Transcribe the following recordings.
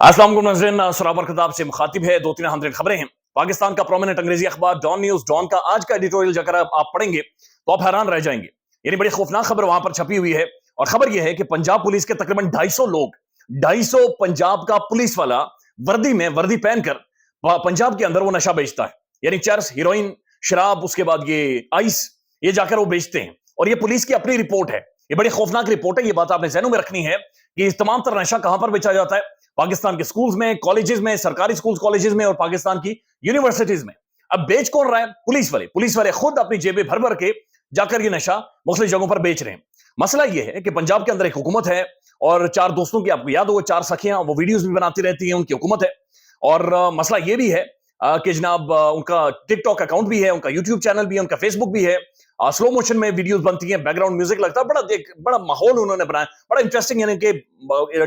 अस्सलाम वालेकुम नाज़रीन, सरावर खिताब से मुखातिब है। दो तीन अहम खबरें हैं। पाकिस्तान का प्रोमिनेंट अंग्रेजी अखबार डॉन न्यूज डॉन का आज का एडिटोरियल जाकर आप पढ़ेंगे तो आप हैरान रह जाएंगे। यानी बड़ी खौफनाक खबर वहां पर छपी हुई है और खबर यह है कि पंजाब पुलिस के तकरीबन 250 लोग, 250 पंजाब का पुलिस वाला वर्दी में वर्दी पहनकर पंजाब के अंदर वो नशा बेचता है। यानी चरस, हीरोइन, शराब, उसके बाद ये आइस, ये जाकर वो बेचते हैं और ये पुलिस की अपनी रिपोर्ट है। ये बड़ी खौफनाक रिपोर्ट है। ये बात आपने ज़हनों में रखनी है कि इस तमाम तरह नशा कहां पर बेचा जाता है। पाकिस्तान के स्कूल्स में, कॉलेजेस में, सरकारी स्कूल कॉलेजेस में और पाकिस्तान की यूनिवर्सिटीज में। अब बेच कौन रहा है? पुलिस वाले खुद अपनी जेबें भर भर के जाकर ये नशा मुख्तलिफ जगहों पर बेच रहे हैं। मसला यह है कि पंजाब के अंदर एक हुकूमत है और चार दोस्तों की, आपको याद हो, चार सखियां, वो वीडियोस भी बनाती रहती हैं, उनकी हुकूमत है। और मसला यह भी है कि जनाब उनका टिकटॉक अकाउंट भी है, उनका यूट्यूब चैनल भी है, उनका फेसबुक भी है। स्लो मोशन में वीडियोस बनती हैं, बैकग्राउंड म्यूजिक लगता है, बड़ा माहौल उन्होंने बनाया, बड़ा इंटरेस्टिंग। यानी कि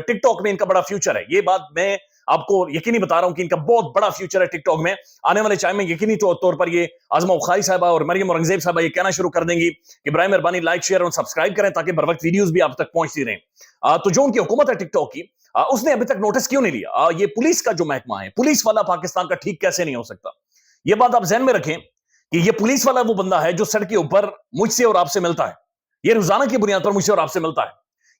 टिकटॉक में इनका बड़ा फ्यूचर है। ये बात मैं आपको यकीनी बता रहा हूं कि इनका बहुत बड़ा फ्यूचर है टिकटॉक में। आने वाले टाइम में यकीनी तौर पर ये आजमा बुखारी साहबा और मरियम औरंगजेब साहबा ये कहना शुरू कर देंगी कि बराए मेहरबानी लाइक, शेयर और सब्सक्राइब करें ताकि बर वक्त वीडियोस भी आप तक पहुंचती रहें। तो जो उनकी हुकूमत है टिकटॉक की, उसने अभी तक नोटिस क्यों नहीं लिया? ये पुलिस का जो महकमा है, पुलिस वाला पाकिस्तान का ठीक कैसे नहीं हो सकता? ये बात आप ज़हन में रखें कि ये पुलिस वाला वो बंदा है जो सड़क के ऊपर मुझसे और आपसे मिलता है। ये रोजाना की बुनियाद पर मुझसे और आपसे मिलता है।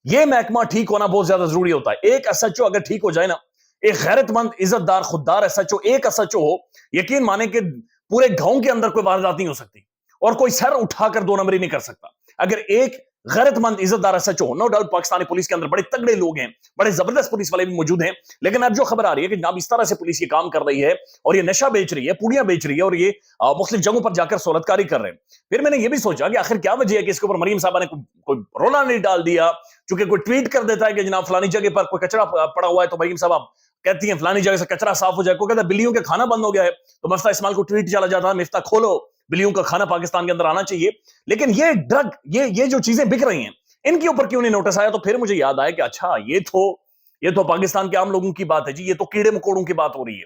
ये महकमा ठीक होना बहुत ज्यादा जरूरी होता है। एक एसएचओ अगर ठीक हो जाए ना, एक गैरतमंद, इज्जतदार, खुददार एसएचओ, एक एसएचओ हो, यकीन माने कि पूरे गांव के अंदर कोई वारदात नहीं हो सकती और कोई सर उठाकर दो नंबरी नहीं कर सकता। अगर एक गैरतमंद, इज्जतदार एसएचओ हो। नो डाउट पाकिस्तानी पुलिस के अंदर बड़े तगड़े लोग हैं, बड़े जबरदस्त पुलिस वाले भी मौजूद हैं, लेकिन अब जो खबर आ रही है कि जनाब इस तरह से पुलिस ये काम कर रही है और ये नशा बेच रही है, पूड़ियां बेच रही है और ये मुख्तलिफ जगहों पर जाकर सोलतकारी कर रहे हैं। फिर मैंने ये भी सोचा कि आखिर क्या वजह है कि इसके ऊपर मरीम साहबा ने कोई रोना नहीं डाल दिया। चूंकि कोई ट्वीट कर देता है कि जनाब फलानी जगह पर कोई कचरा पड़ा हुआ है तो मरीम साहब कहती हैं फलानी जगह से कचरा साफ हो जाए। कोई कहता है बिल्लियों के खाना बंद हो गया है तो मिफ्ता इस्माइल को ट्वीट चला जाता है, मिफ्ता खोलो, बिल्लियों का खाना पाकिस्तान के अंदर आना चाहिए। लेकिन ये ड्रग, ये जो चीजें बिक रही हैं, इनके ऊपर क्यों नहीं नोटिस आया? तो फिर मुझे याद आया कि अच्छा, ये तो पाकिस्तान के आम लोगों की बात है जी। ये तो कीड़े मकोड़ों की बात हो रही है।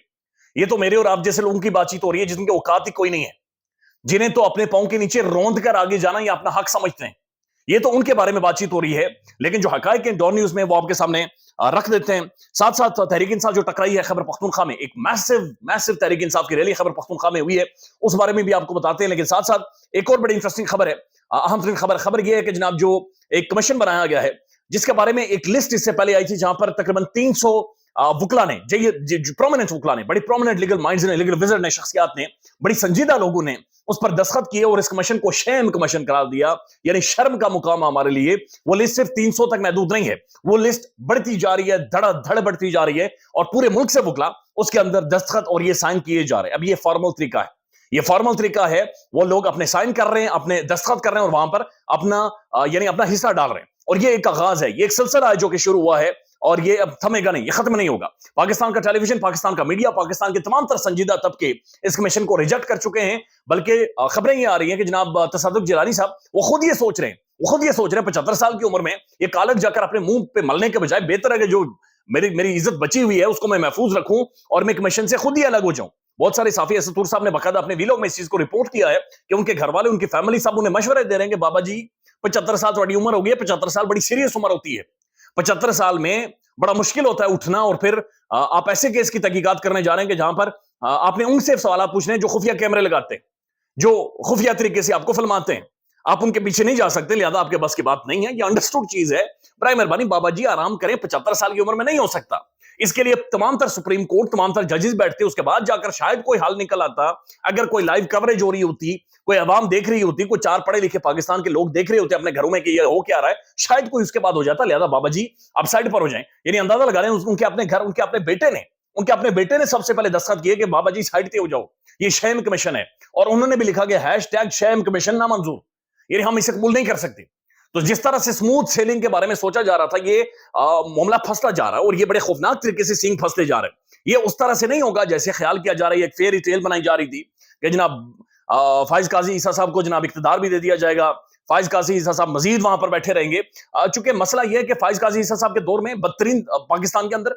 ये तो मेरे और आप जैसे लोगों की बातचीत हो रही है जिनके औकात ही कोई नहीं है, जिन्हें तो अपने पांव के नीचे रौंद कर आगे जाना या अपना हक समझते हैं। ये तो उनके बारे में बातचीत हो रही है। लेकिन जो हकायक है डॉन न्यूज में, वो आपके सामने रख देते हैं। साथ साथ तहरीक इंसाफ जो टकराई है खैबर पख्तूनख्वा में, एक मैसिव तहरीक इंसाफ की रैली खैबर पख्तूनख्वा में हुई है, उस बारे में भी आपको बताते हैं। लेकिन साथ साथ एक और बड़ी इंटरेस्टिंग खबर है, अहम तरीन खबर यह है कि जनाब जो एक कमीशन बनाया गया है, जिसके बारे में एक लिस्ट इससे पहले आई थी, जहां पर तकरीबन 300 वकला ने, प्रोमिनेंट वकला ने, बड़ी प्रोमिनेंट लीगल माइंड्स ने, लीगल विजर्ड ने, शख्सियात ने, बड़ी संजीदा लोगों ने उस पर दस्तखत किए और इस कमीशन को शेम कमीशन करार दिया। यानी शर्म का मुकाम हमारे लिए। वो लिस्ट सिर्फ 300 तक महदूद नहीं है, वो लिस्ट बढ़ती जा रही है, धड़ाधड़ बढ़ती जा रही है और पूरे मुल्क से वकला उसके अंदर दस्तखत और ये साइन किए जा रहे हैं। अब ये फॉर्मल तरीका है, ये फॉर्मल तरीका है। वो लोग अपने साइन कर रहे हैं, अपने दस्तखत कर रहे हैं और वहां पर अपना यानी अपना हिस्सा डाल रहे हैं। और ये एक आगाज है, ये एक सिलसिला है जो कि शुरू हुआ है और ये अब थमेगा नहीं, ये खत्म नहीं होगा। पाकिस्तान का टेलीविजन, पाकिस्तान का मीडिया, पाकिस्तान के तमाम तरह संजीदा तबके इस कमीशन को रिजेक्ट कर चुके हैं। बल्कि खबरें ये आ रही हैं कि जनाब तसद्दुक जिलानी साहब वो खुद ये सोच रहे हैं, 75 साल की उम्र में ये कालक जाकर अपने मुंह पे मलने के बजाय बेहतर है कि जो मेरी इज्जत बची हुई है उसको मैं महफूज रखूं और मैं कमीशन से खुद ही अलग हो जाऊं। बहुत सारे साफी असतूर साहब ने बकायदा अपने वीलॉग में इस चीज को रिपोर्ट किया है कि उनके घर वाले, उनकी फैमिली सब उन्हें मशवरे दे रहे हैं कि बाबा जी 75 साल थोड़ी उम्र हो गई है। 75 साल बड़ी सीरियस उम्र होती है। 75 साल में बड़ा मुश्किल होता है उठना और फिर आप ऐसे केस की तहकीकात करने जा रहे हैं कि जहां पर आपने उनसे सवाल पूछने हैं जो खुफिया कैमरे लगाते हैं, जो खुफिया तरीके से आपको फिल्माते हैं। आप उनके पीछे नहीं जा सकते, लिहाजा आपके बस की बात नहीं है। ये अंडरस्टूड चीज है। बराए मेहरबानी बाबा जी आराम करें, 75 साल की उम्र में नहीं हो सकता। इसके लिए तमाम तर सुप्रीम कोर्ट, तमाम तर जजेस बैठते, उसके बाद जाकर शायद कोई हल निकल आता। अगर कोई लाइव कवरेज हो रही होती, कोई अवाम देख रही होती, कोई चार पढ़े लिखे पाकिस्तान के लोग देख रहे होते अपने घरों में कि ये हो क्या रहा है, शायद कोई उसके बाद हो जाता। लिहाजा बाबा जी आप साइड पर हो जाएं। यानी अंदाजा लगा रहे हैं उनके अपने घर, उनके अपने बेटे ने सबसे पहले दस्तखत किए कि बाबा जी साइड पे हो जाओ, ये शेम कमीशन है। और उन्होंने भी लिखा गया हैशटैग शेम कमीशन नामंजूर, यानी हम इसे कबूल नहीं कर सकते। तो जिस तरह से स्मूथ सेलिंग के बारे में सोचा जा रहा था, ये मामला फंसता जा रहा है और ये बड़े खौफनाक तरीके से सींग फंसते जा रहे हैं। ये उस तरह से नहीं होगा जैसे ख्याल किया जा रहा है। एक फेयरी टेल बनाई जा रही थी कि जनाब फाइज काजी ईसा साहब को जनाब इख्तिदार भी दे दिया जाएगा, फाइज काजी ईसा साहब मजीद वहां पर बैठे रहेंगे। चूंकि मसला यह है कि फाइज काजी ईसा साहब के दौर में बदतरीन पाकिस्तान के अंदर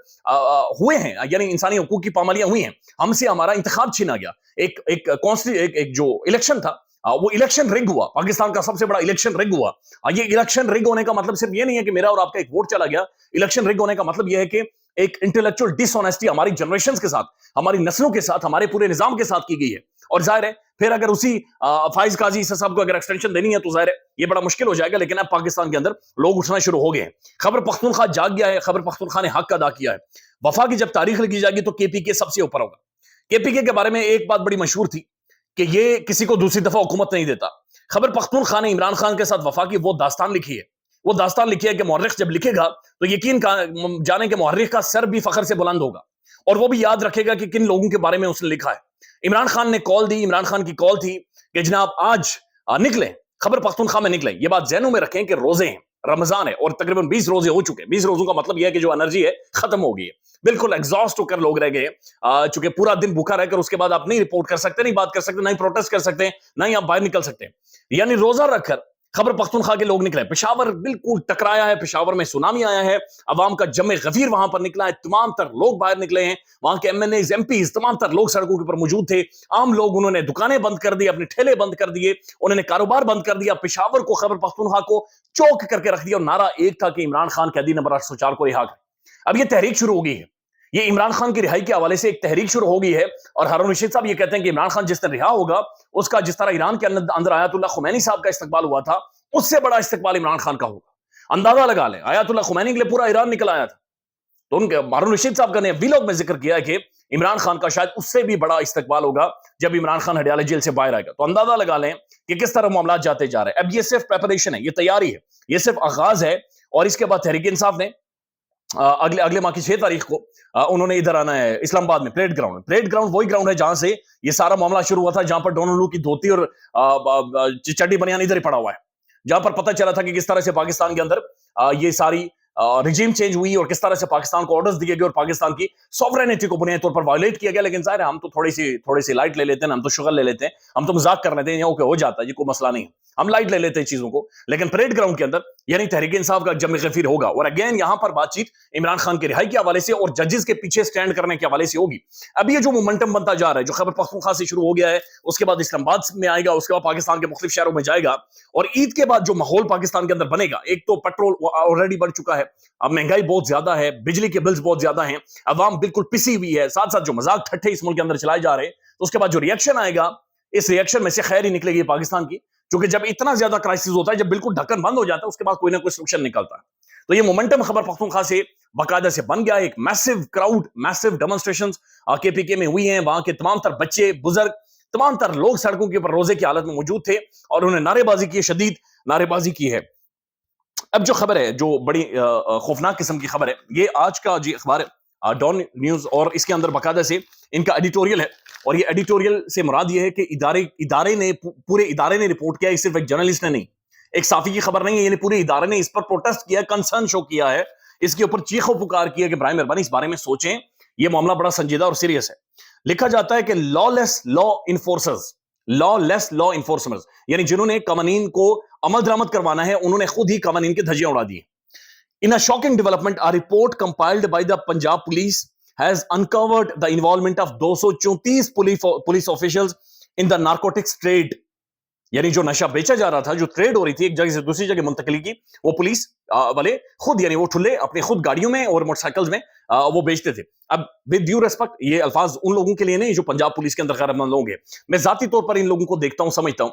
हुए हैं, यानी इंसानी हकूक की पामालियां हुई हैं। हमसे हमारा इंतखाब छीना गया। एक जो इलेक्शन था, वो इलेक्शन रिग हुआ, पाकिस्तान का सबसे बड़ा इलेक्शन रिग हुआ। ये इलेक्शन रिग होने का मतलब सिर्फ ये नहीं है कि मेरा और आपका एक वोट चला गया। इलेक्शन रिग होने का मतलब यह है कि एक इंटेलेक्चुअल डिसऑनेस्टी हमारी जनरेशन के साथ, हमारी नस्लों के साथ, हमारे पूरे निजाम के साथ की गई है। और जाहिर है फिर अगर उसी फाइज काजी साहब को अगर एक्सटेंशन देनी है तो जाहिर है ये बड़ा मुश्किल हो जाएगा। लेकिन अब पाकिस्तान के अंदर लोग उठना शुरू हो गए हैं। खैबर पख्तूनख्वा जाग गया है, खैबर पख्तूनख्वा ने हक अदा किया है। वफा की जब तारीख लिखी जाएगी तो केपीके सबसे ऊपर होगा। केपीके के बारे में एक बात बड़ी मशहूर थी कि ये किसी को दूसरी दफा हुकूमत नहीं देता। खैबर पख्तूनख्वा ने इमरान खान के साथ वफा की वो दास्तान लिखी है, वो दास्तान लिखी है कि मुअर्रिख जब लिखेगा तो यकीन जाने के मुअर्रिख का सर भी फखर से बुलंद होगा और वो भी याद रखेगा कि किन लोगों के बारे में उसने लिखा है। इमरान खान ने कॉल दी, इमरान खान की कॉल थी कि जनाब आज निकले, खैबर पख्तूनख्वा में निकले। ये बात ज़हनों में रखें कि रोजे हैं, रमजान है और तकरीबन 20 रोजे हो चुके हैं। 20 रोजों का मतलब यह है कि जो एनर्जी है खत्म हो गई है, बिल्कुल एग्जॉस्ट होकर लोग रह गए। चूंकि पूरा दिन भूखा रहकर उसके बाद आप नहीं रिपोर्ट कर सकते, नहीं बात कर सकते, नहीं प्रोटेस्ट कर सकते, नहीं आप बाहर निकल सकते। यानी रोजा रखकर खैबर पख्तूनख्वा के लोग निकले। पेशावर बिल्कुल टकराया है, पेशावर में सुनामी आया है, अवाम का जमे गफीर वहां पर निकला है, तमाम तर लोग बाहर निकले हैं, वहां के एमएनएज एमपीज तमाम तर लोग सड़कों के ऊपर मौजूद थे। आम लोग, उन्होंने दुकानें बंद कर दी, अपने ठेले बंद कर दिए, उन्होंने कारोबार बंद कर दिया, पेशावर को, खैबर पख्तूनख्वा को चौक करके रख दिया। और नारा एक था कि इमरान खान कैदी नंबर 804 को रिहा करें। अब ये तहरीक शुरू हो गई है, ये इमरान खान की रिहाई के हवाले से एक तहरीक शुरू हो गई है। और हारून रशीद साहब ये कहते हैं कि इमरान खान जिस दिन रिहा होगा उसका जिस तरह ईरान के अंदर आयतुल्लाह खुमैनी साहब का इस्तकबाल हुआ था उससे बड़ा इस्तकबाल इमरान खान का होगा। अंदाजा लगा लें, आयतुल्लाह खुमैनी के लिए पूरा ईरान निकल आया था, तो उनके हारून रशीद साहब का ने व्लॉग में जिक्र किया है कि इमरान खान का शायद उससे भी बड़ा इस्तकबाल होगा जब इमरान खान हडियाला जेल से बाहर आएगा। तो अंदाजा लगा लें कि किस तरह मामला जाते जा रहे हैं। अब ये सिर्फ प्रेपरेशन है, ये तैयारी है, ये सिर्फ आगाज है। और इसके बाद तहरीक इंसाफ ने अगले माह की 6 तारीख को उन्होंने इधर आना है इस्लामाबाद में, परेड ग्राउंड में। परेड ग्राउंड वही ग्राउंड है जहां से ये सारा मामला शुरू हुआ था, जहां पर डोनाल्ड लू की धोती और चड्डी बनियान इधर ही पड़ा हुआ है, जहां पर पता चला था कि किस तरह से पाकिस्तान के अंदर ये सारी रिजीम चेंज हुई और किस तरह से पाकिस्तान को ऑर्डर्स दिए गए और पाकिस्तान की सॉवरेनिटी को बुनियादी तौर पर वायलेट किया गया। लेकिन जाहिर है हम तो थोड़ी सी लाइट ले लेते हैं, हम तो शुगर ले लेते हैं, हम तो मजाक कर लेते हैं, ओके हो जाता है जी, कोई मसला नहीं, हम लाइट ले लेते हैं चीजों को। लेकिन परेड ग्राउंड के अंदर यानी तहरीक इंसाफ का जम गफीर होगा। और अगेन यहां पर बातचीत इमरान खान की रिहाई के हवाले से और जजेस के पीछे स्टैंड करने के हवाले से होगी। अब ये जो मोमेंटम बनता जा रहा है, जो खैबर पख्तूनख्वा से शुरू हो गया है, उसके बाद इस्लामाबाद में आएगा, उसके बाद पाकिस्तान के मुख्तलिफ शहरों में जाएगा। और ईद के बाद जो माहौल पाकिस्तान के अंदर बनेगा, एक तो पेट्रोल ऑलरेडी बढ़ चुका है, अब महंगाई बहुत ज्यादा है, बिजली के बिल्स बहुत ज्यादा हैं, अवाम बिल्कुल पिसी हुई है, साथ साथ जो मजाक ठट्ठे इस मुल्क के अंदर चलाए जा रहे हैं, तो उसके बाद जो रिएक्शन आएगा, इस रिएक्शन में से खैर ही निकलेगी पाकिस्तान की। क्योंकि जब इतना ज्यादा क्राइसिस होता है, जब बिल्कुल ढक्कन बंद हो जाता है, उसके बाद कोई ना कोई सोल्यूशन निकलता है। तो ये मोमेंटम खैबर पख्तूनख्वा से बाकायदा से बन गया। एक massive crowd, massive demonstrations KPK में हुई हैं। वहां के तमाम तर बच्चे, बुजुर्ग, तमाम तर लोग सड़कों के ऊपर रोजे की हालत में मौजूद थे और उन्होंने नारेबाजी की, शदीद नारेबाजी की है। अब जो खबर है, जो बड़ी खौफनाक किस्म की खबर है, ये आज का जी अखबार है डॉन न्यूज, और इसके अंदर बाकायदा से इनका एडिटोरियल है। और ये एडिटोरियल से मुराद ये है कि पूरे इदारे ने रिपोर्ट किया है, सिर्फ एक जर्नलिस्ट ने नहीं, एक साफी की खबर नहीं है, यानी पूरे इदारे ने इस पर प्रोटेस्ट किया, कंसर्न शो किया है, इसके ऊपर चीखो पुकार किया कि बराए मेहरबानी इस बारे में सोचें, ये मामला बड़ा संजीदा और सीरियस है। लिखा जाता है कि लॉलेस लॉ इन्फोर्सर्स यानी जिन्होंने कवानीन को अमल दरामद करवाना है, उन्होंने खुद ही कवानीन की धज्जियां उड़ा दी। In a shocking development, a report compiled by the Punjab police has uncovered the involvement of 234 police officials in the narcotics trade। यानी जो नशा बेचा जा रहा था, जो ट्रेड हो रही थी एक जगह से दूसरी जगह मुंतकिली की, वो पुलिस वाले खुद, यानी वो ठुल्ले अपने खुद गाड़ियों में और मोटरसाइकिल्स में वो बेचते थे। अब विद ड्यू रिस्पेक्ट, ये अल्फाज उन लोगों के लिए नहीं जो पंजाब पुलिस के अंदर गैरतमंद लोग हैं, मैं जाती तौर पर इन लोगों को देखता हूं, समझता हूं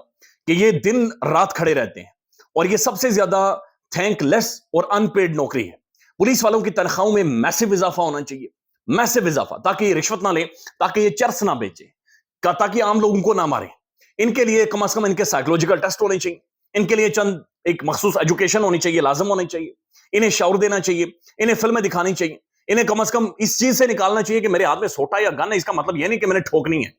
कि ये दिन रात खड़े रहते हैं और ये सबसे ज्यादा थैंकलेस और अनपेड नौकरी है। पुलिस वालों की तनख्वाहों में मैसिव इजाफा होना चाहिए, मैसिव इजाफा, ताकि ये रिश्वत ना ले, ताकि ये चर्स ना बेचे, ताकि आम लोगों को ना मारे। इनके लिए कम से कम इनके साइकोलॉजिकल टेस्ट होने चाहिए, इनके लिए चंद एक मखसूस एजुकेशन होनी चाहिए, लाजम होनी चाहिए, इन्हें शौर देना चाहिए, इन्हें फिल्में दिखानी चाहिए, इन्हें कम से कम इस चीज से निकालना चाहिए कि मेरे हाथ में सोटा या गन है, इसका मतलब यह नहीं कि मैंने ठोकनी है,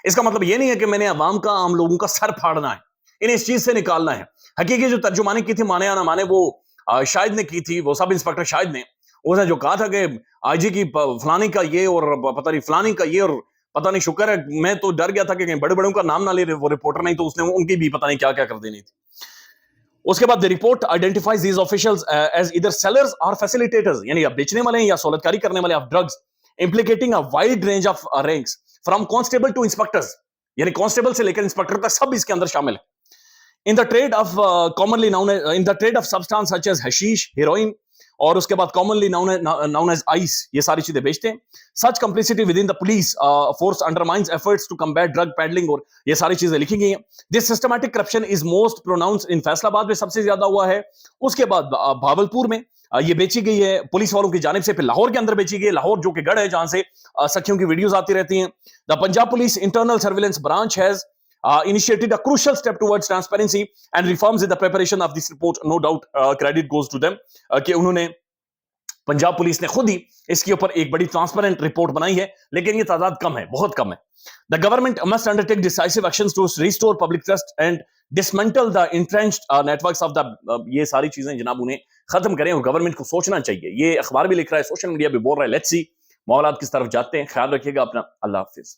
इसका मतलब यह नहीं है कि मैंने अवाम का, आम लोगों का सर फाड़ना है, इन्हें इस चीज से निकालना है। हकीकी जो तर्जुमानी की थी, माने या ना माने, वो शाहिद ने की थी, वो सब इंस्पेक्टर शाहिद ने, उसने जो कहा था कि आईजी की फलानी का ये और पता नहीं फलानी का ये, और पता नहीं, शुक्र है मैं तो डर गया था कि कहीं बड़े बड़ों का नाम ना ले वो रिपोर्टर, नहीं तो उसने उनकी भी पता नहीं क्या क्या कर देनी थी। उसके बाद the report identifies these officials as either sellers और फैसिलिटेटर्स, यानी या बेचने वाले हैं या सहूलतकारी करने वाले of drugs, implicating a wide range of ranks from constable to inspectors, यानी कांस्टेबल से लेकर इंस्पेक्टर तक सब इसके अंदर शामिल है। In the trade of commonly known in the trade of substance such as hashish, heroin اور اس کے بعد کامنلی ناؤن ایز آئس یہ ساری چیزیں بیچتے ہیں. Such complicity within the police force undermines efforts to combat drug peddling اور یہ ساری چیزیں لکھی گئی ہیں. This systematic corruption is most pronounce in Faisalabad میں سب سے زیادہ ہوا ہے. اس کے بعد بھاولپور میں یہ بیچی گئی ہے پولیس والوں کی جانب سے. پھر لاہور کے اندر بیچی گئی ہے, لاہور جو کہ گڑھ ہے جہاں سے سکھیوں کی ویڈیوز آتی رہتی ہیں. The Punjab police internal surveillance branch has initiated a crucial step towards transparency and reforms in the preparation of this report. No doubt credit goes to them کہ انہوں نے پنجاب پولیس نے خود ہی اس کے اوپر ایک بڑی ٹرانسپیرنٹ رپورٹ بنائی ہے, لیکن یہ تعداد کم ہے, بہت کم ہے. The government must undertake decisive actions to restore public trust and dismantle the entrenched networks of the یہ ساری چیزیں جناب انہیں ختم کریں, اور گورنمنٹ کو سوچنا چاہیے. یہ اخبار بھی لکھ رہا ہے, سوشل میڈیا بھی بول رہا ہے. لیٹس سی معاملات کس طرف جاتے ہیں. خیال رکھیے گا اپنا. اللہ حافظ.